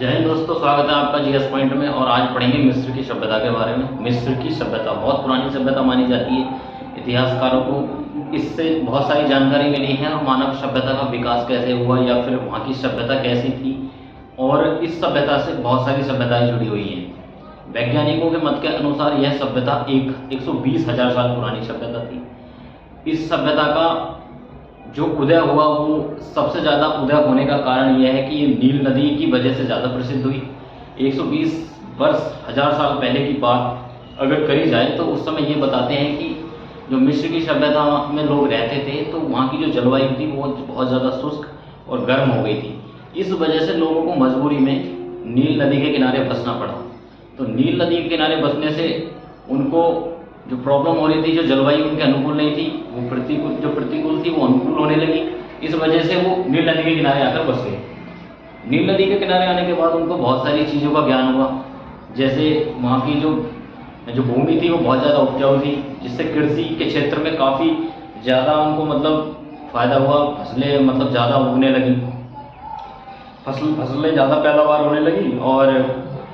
जय हिंद दोस्तों, स्वागत है आपका जीएस पॉइंट में। और आज पढ़ेंगे मिस्र की सभ्यता के बारे में। मिस्र की सभ्यता बहुत पुरानी सभ्यता मानी जाती है। इतिहासकारों को इससे बहुत सारी जानकारी मिली है और मानव सभ्यता का विकास कैसे हुआ या फिर वहाँ की सभ्यता कैसी थी, और इस सभ्यता से बहुत सारी सभ्यताएं जुड़ी हुई हैं। वैज्ञानिकों के मत के अनुसार यह सभ्यता 120,000 साल पुरानी सभ्यता थी। इस सभ्यता का जो उदय हुआ वो सबसे ज़्यादा उदय होने का कारण यह है कि ये नील नदी की वजह से ज़्यादा प्रसिद्ध हुई। 120 वर्ष 1000 साल पहले की बात अगर करी जाए तो उस समय ये बताते हैं कि जो मिस्र की सभ्यता में लोग रहते थे तो वहाँ की जो जलवायु थी वो बहुत ज़्यादा शुष्क और गर्म हो गई थी। इस वजह से लोगों को मजबूरी में नील नदी के किनारे बसना पड़ा। तो नील नदी के किनारे बसने से उनको जो प्रॉब्लम हो रही थी, जो जलवायु उनके अनुकूल नहीं थी, वो प्रतिकूल थी वो अनुकूल होने लगी। इस वजह से वो नील नदी के किनारे आकर बस गए। नील नदी के किनारे आने के बाद उनको बहुत सारी चीज़ों का ज्ञान हुआ। जैसे वहाँ की जो भूमि थी वो बहुत ज़्यादा उपजाऊ थी, जिससे कृषि के क्षेत्र में काफ़ी ज़्यादा उनको फ़ायदा हुआ। फसलें ज़्यादा उगने लगी, फसलें ज़्यादा पैदावार होने लगी और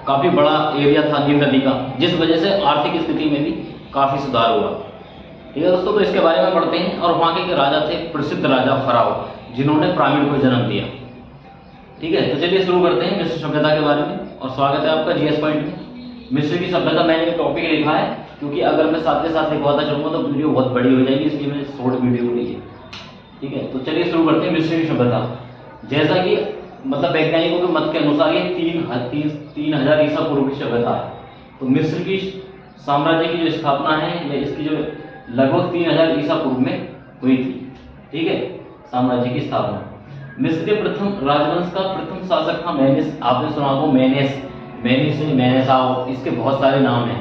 काफ़ी बड़ा एरिया था नील नदी का, जिस वजह से आर्थिक स्थिति में भी काफ़ी सुधार हुआ। ठीक है दोस्तों, तो इसके बारे में पढ़ते हैं। और वहाँ के एक राजा थे, प्रसिद्ध राजा फराओ, जिन्होंने पिरामिड को जन्म दिया। ठीक है, तो चलिए शुरू करते हैं मिस्र सभ्यता के बारे में। और स्वागत है आपका जीएस पॉइंट में। मिस्र की सभ्यता मैंने टॉपिक लिखा है, क्योंकि अगर मैं साथ के साथ लिखवाता चलूँगा तो वीडियो बहुत बड़ी हो जाएगी, इसलिए मैंने शॉर्ट वीडियो ली है। ठीक है, तो चलिए शुरू करते हैं मिस्र की सभ्यता। जैसा कि वैज्ञानिकों के मत के अनुसार ये 3000 ईसा पूर्व की सभ्यता है। तो मिस्र की साम्राज्य की जो स्थापना है या इसकी जो लगभग 3000 ईसा पूर्व में हुई थी। ठीक है, साम्राज्य की स्थापना। मिस्र के प्रथम राजवंश का प्रथम शासक था मेनेस। आपने सुना होगा मेनेसाओ, इसके बहुत सारे नाम हैं।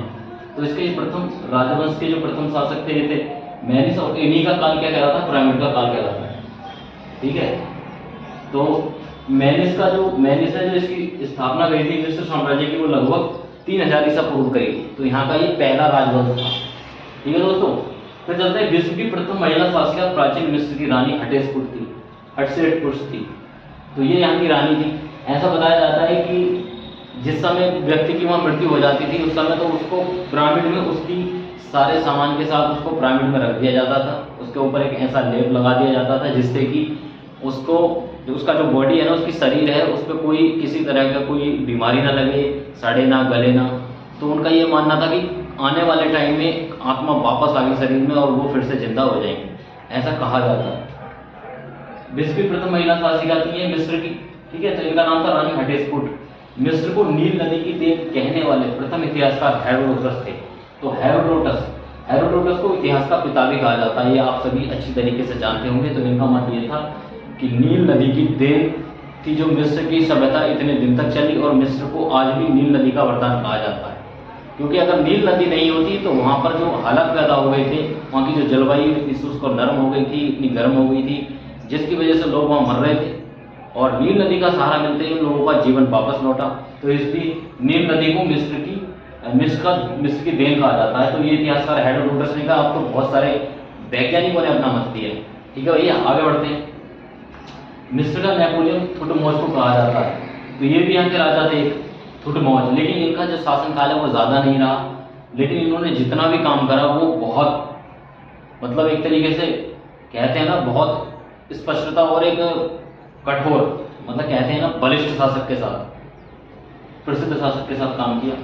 तो इसके प्रथम राजवंश के जो प्रथम शासक थे ये थे मेनेस, और इन्हीं का काल क्या कहलाता है? पिरामिड का काल कहलाता है। ठीक है, तो मेनेस है जो इसकी स्थापना करी थी मिस्र साम्राज्य की, वो लगभग 3000 ईसा पूर्व करी थी। तो यहाँ का ये पहला राजवंश था। ठीक है दोस्तों, फिर चलते हैं। विश्व की प्रथम महिला शासिका प्राचीन मिस्र की रानी हटशेपसुट थी। तो ये यहाँ की रानी थी। ऐसा बताया जाता है कि जिस समय व्यक्ति की वहाँ मृत्यु हो जाती थी उस समय तो उसको पिरामिड में उसकी सारे सामान के साथ उसको पिरामिड में रख दिया जाता था। उसके ऊपर एक ऐसा लेप लगा दिया जाता था जिससे कि उसका जो बॉडी है ना, उसकी शरीर है, उस पर कोई किसी तरह का कोई बीमारी ना लगे, सड़े ना, गले ना। तो उनका ये मानना था कि आने वाले टाइम में आत्मा वापस आ गई शरीर में और वो फिर से जिंदा हो जाएंगे, ऐसा कहा जाता है। विश्व की प्रथम महिला शासिका थी ये मिस्र की। ठीक है, तो इनका नाम था रानी हटेशपुट। मिस्र को नील नदी की देन कहने वाले प्रथम इतिहासकार हेरोडोटस थे। तो हेरोडोटस को इतिहास का पिता भी कहा जाता है, ये आप सभी अच्छी तरीके से जानते होंगे। तो इनका मत ये था कि नील नदी की देन थी जो मिस्र की सभ्यता इतने दिन तक चली, और मिस्र को आज भी नील नदी का वरदान कहा जाता है। क्योंकि अगर नील नदी नहीं होती तो वहाँ पर जो हालात पैदा हो गए थे, वहाँ की जो जलवायु इतनी शुष्क और नरम हो गई थी, इतनी गर्म हो गई थी, जिसकी वजह से लोग वहाँ मर रहे थे। और नील नदी का सहारा मिलते ही उन लोगों का जीवन वापस लौटा। तो इसलिए नील नदी को मिस्र की देन कहा जाता है। तो ये इतिहासकार हेरोडोटस ने कहा। अब तो बहुत सारे वैज्ञानिकों ने अपना मत दिया। ठीक है भैया, आगे बढ़ते हैं। मिस्र का नेपोलियन थुटमोस को कहा जाता है। तो ये भी यहाँ के राजा थे थुटमोस, लेकिन इनका जो शासनकाल है वो ज़्यादा नहीं रहा। लेकिन इन्होंने जितना भी काम करा वो बहुत एक तरीके से कहते हैं ना, बहुत स्पष्टता और एक कठोर कहते हैं ना बलिष्ठ शासक के साथ, प्रसिद्ध शासक के साथ काम किया।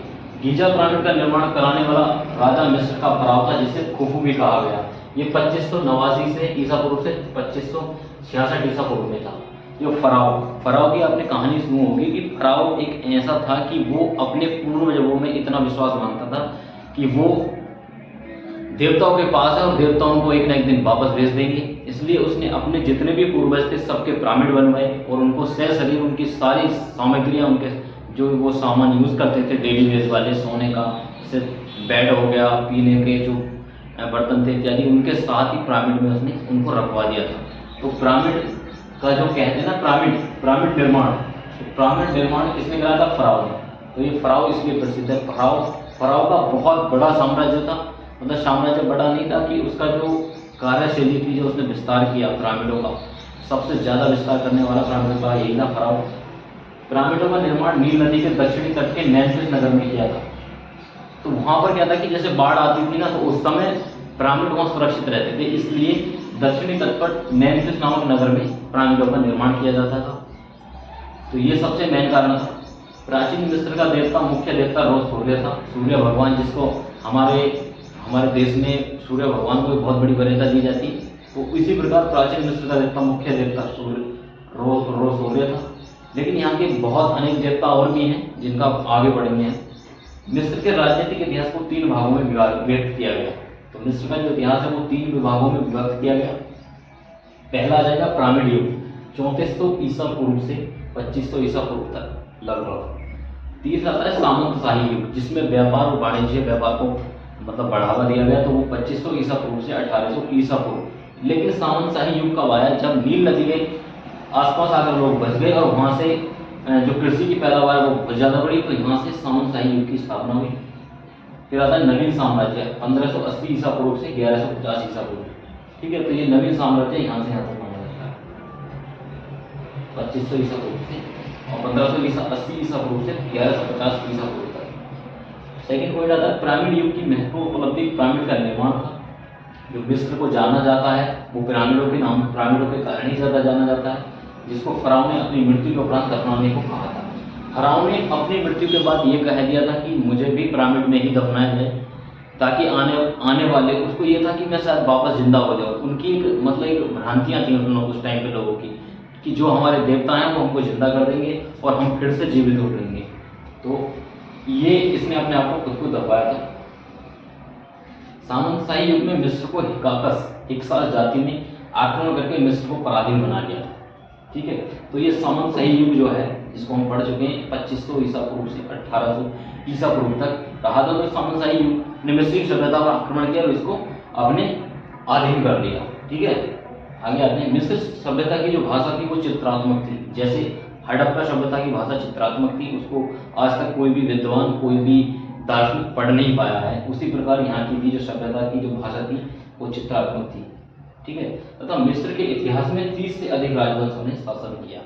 गीजा पिरामिड का निर्माण कराने वाला राजा मिस्र का फराव था, जिसे खुफू भी कहा गया। ये 2589 से ईसा पूर्व से 2566 ईसा पूर्व में था। ये फराव की आपने कहानी सुनी होगी कि फराव एक ऐसा था कि वो अपने पूर्वजों में इतना विश्वास मानता था कि वो देवताओं के पास है और देवताओं को एक ना एक दिन वापस भेज देंगे। इसलिए उसने अपने जितने भी पूर्वज थे सबके पिरामिड बनवाए और उनको शरीर उनकी सारी सामग्रियां, उनके जो वो सामान यूज़ करते थे डेली बेस वाले, सोने का, जैसे बेड हो गया, पीने के जो बर्तन थे इत्यादि, उनके साथ ही पिरामिड में उसने उनको रखवा दिया था। तो पिरामिड का जो कहते हैं ना पिरामिड निर्माण किसने कराया था? फराव ने। तो ये फराव इसलिए प्रसिद्ध है। फराव का बहुत बड़ा साम्राज्य था। साम्राज्य बड़ा नहीं था कि उसका जो कार्यशैली थी, जो उसने विस्तार किया पिरामिडों का, सबसे ज़्यादा विस्तार करने वाला पिरामिड का यही था फराव। पिरामिडों का निर्माण नील नदी के दक्षिणी तट के मेम्फिस नगर में किया था। तो वहां पर क्या था कि जैसे बाढ़ आती थी ना, तो उस समय पिरामिड वहां सुरक्षित रहते थे, इसलिए दक्षिणी तट पर मेम्फिस नामक नगर में पिरामिडों का निर्माण किया जाता था। तो ये सबसे मेन कारण था। प्राचीन मिस्र का देवता, मुख्य देवता रोज सूर्य था, सूर्य भगवान, जिसको हमारे देश में सूर्य भगवान को बहुत बड़ी वरीयता दी जाती। तो इसी प्रकार प्राचीन मिस्र का देवता, मुख्य देवता रोज सूर्य था। लेकिन यहाँ के बहुत अनेक देवता और भी हैं जिनका आगे बढ़ेंगे। मिस्र के राजनीतिक इतिहास को 3 भागों में व्यक्त किया गया। तो मिस्र का जो इतिहास है वो 3 विभागों में विभक्त किया गया। पहला आ जाएगा पिरामिड युग, 3400 ईसा पूर्व से 2500 ईसा पूर्व तक लगभग। तीसरा आता है सामंतशाही युग, जिसमें व्यापार और वाणिज्य व्यापार को मतलब बढ़ावा दिया गया, तो वो 2500 ईसा पूर्व से 1800 ईसा पूर्व। लेकिन सामंतशाही युग कब आया? जब नील नदी के आसपास आकर लोग बस गए और वहां से जो कृषि की पैदावार वो बहुत ज़्यादा बढ़ी, तो यहाँ से सामंतशाही युग की स्थापना हुई। फिर आता है नवीन साम्राज्य, 1580 ईसा पूर्व से 1150 ईसा पूर्व। ठीक है, तो ये नवीन साम्राज्य यहाँ से यहाँ तक माना जाता है, 2500 ईसा पूर्व से, और 1580 ईसा पूर्व से 1150 ईसा पूर्व तक। सेकेंड पॉइंट आता है पिरामिड युग की महत्वपूर्ण उपलब्धि पिरामिड का निर्माण था। जो मिस्र को जाना जाता है वो पिरामिडों के कारण ही ज़्यादा जाना जाता है, जिसको फराओं ने अपनी मृत्यु के उपरांत दफनाने को कहा था। फराओं ने अपनी मृत्यु के बाद ये कह दिया था कि मुझे भी पिरामिड में ही दफनाया जाए, ताकि आने वाले उसको ये था कि मैं शायद वापस जिंदा हो जाऊँ। उनकी एक भ्रांतियाँ थी उस टाइम पे लोगों की, कि जो हमारे देवता हैं वो हमको जिंदा कर देंगे और हम फिर से जीवित उठेंगे। तो ये इसने अपने आप को खुद को दबाया था। सामंतशाही युग में मिस्र को हिक्सास जाति ने आक्रमण करके मिस्र को पराधीन बना लिया। ठीक है, तो ये सामंतशाही युग जो है, जिसको हम पढ़ चुके हैं 2500 ईसा पूर्व से 1800 ईसा पूर्व तक रहा था। तो सामंतशाही युग ने मिस्री सभ्यता पर आक्रमण किया और इसको अपने अधीन कर लिया। ठीक है, आगे आते हैं। मिस्र सभ्यता की जो भाषा थी वो चित्रात्मक थी। जैसे हड़प्पा सभ्यता की भाषा चित्रात्मक थी, उसको आज तक कोई भी विद्वान, कोई भी दार्शनिक पढ़ नहीं पाया है। उसी प्रकार यहाँ की भी जो सभ्यता की जो भाषा थी वो चित्रात्मक थी। ठीक है, तथा मिस्र के इतिहास में 30 से अधिक राजवंशों ने शासन किया।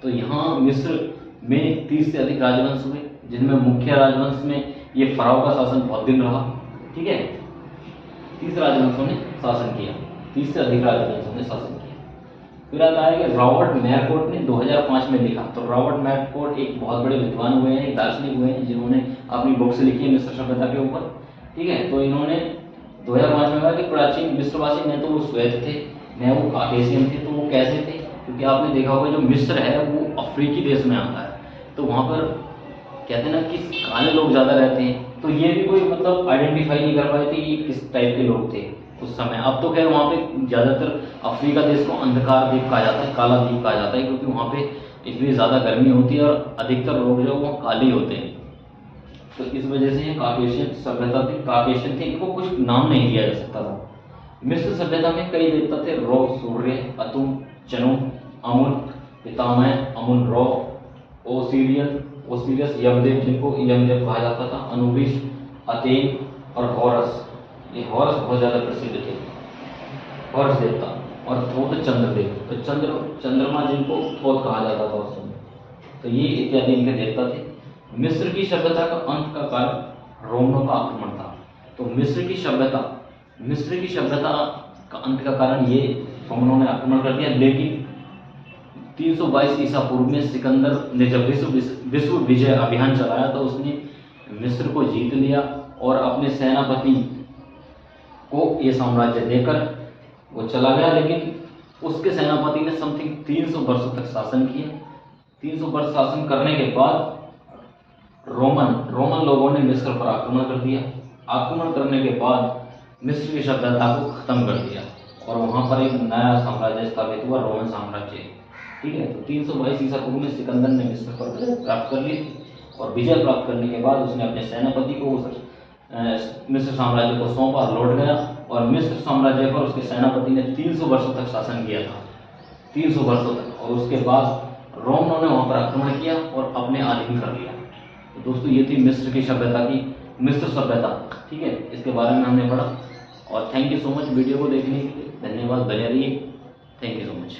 तो यहाँ मिस्र में 30 से अधिक राजवंश हुए, जिनमें मुख्य राजवंश में ये फराओ का शासन बहुत दिन रहा। ठीक है, 30 राजवंशों ने शासन किया, 30 से अधिक राजवंशों ने शासन किया। फिर आता है कि रॉबर्ट मैरकोट ने 2005 में लिखा। तो रॉबर्ट मैरकोट एक बहुत बड़े विद्वान हुए हैं, दार्शनिक हुए हैं, जिन्होंने अपनी बुक्स लिखी है मिस्र सभ्यता के ऊपर। ठीक है, तो इन्होंने 2005 में कहा कि प्राचीन मिस्रवासी न तो वो श्वेत थे न वो काकेशियन थे। तो वो कैसे थे? क्योंकि आपने देखा होगा जो मिस्र है वो अफ्रीकी देश में आता है, तो वहाँ पर कहते हैं ना कि काले लोग ज़्यादा रहते हैं। तो ये भी कोई मतलब आइडेंटिफाई नहीं कर पाए थे कि किस टाइप के लोग थे उस समय। अब तो खैर वहाँ पे ज़्यादातर अफ्रीका देश को अंधकार द्वीप कहा जाता है, काला द्वीप कहा जाता है, क्योंकि वहाँ पे इतनी ज़्यादा गर्मी होती है और अधिकतर लोग जो वो काले ही होते हैं। तो इस वजह से काकेशियन सभ्यता थी, काकेशियन थे, इनको कुछ नाम नहीं दिया जा सकता था। मिस्र सभ्यता में कई देवता थे, रो, सूर्य, अतुम, चनु, अमुन, पितामह, अमुन रो, ओसिरियस, यमदेव, जिनको यमदेव कहा जाता था, अनुबिस, अतेन और हॉरस। ये हॉरस बहुत ज़्यादा प्रसिद्ध थे, हॉरस देवता। और थोथ चंद्रदेव, तो चंद्रमा जिनको थोथ कहा जाता था उस समय। तो ये इत्यादि इनके देवता थे। मिस्र की सभ्यता का अंत का कारण रोमनों का आक्रमण था। तो मिस्र की सभ्यता का अंत का कारण ये रोमनों ने आक्रमण कर दिया। लेकिन 322 ईसा पूर्व में सिकंदर ने जब विश्व विजय अभियान चलाया तो उसने मिस्र को जीत लिया और अपने सेनापति को ये साम्राज्य देकर वो चला गया। लेकिन उसके सेनापति ने समथिंग 300 वर्षों तक शासन किया। 300 वर्ष शासन करने के बाद रोमन लोगों ने मिस्र पर आक्रमण कर दिया। आक्रमण करने के बाद मिस्र की सभ्यता को खत्म कर दिया और वहां पर एक नया साम्राज्य स्थापित हुआ, रोमन साम्राज्य। ठीक है, तो 322 ईसा पूर्व में सिकंदर ने मिस्र पर विजय प्राप्त कर ली और विजय प्राप्त करने के बाद उसने अपने सेनापति को मिस्र साम्राज्य को सौंपा, लौट गया और मिस्र साम्राज्य पर उसके सेनापति ने 300 वर्षों तक शासन किया था, 300 वर्षों तक। और उसके बाद रोमनों ने वहां पर आक्रमण किया और अपने अधीन कर लिया। तो दोस्तों ये थी मिस्र की सभ्यता की मिस्र सभ्यता। ठीक है, इसके बारे में हमने पढ़ा। और thank you so much video को देखने के लिए, धन्यवाद, बने रहिए। Thank you so much.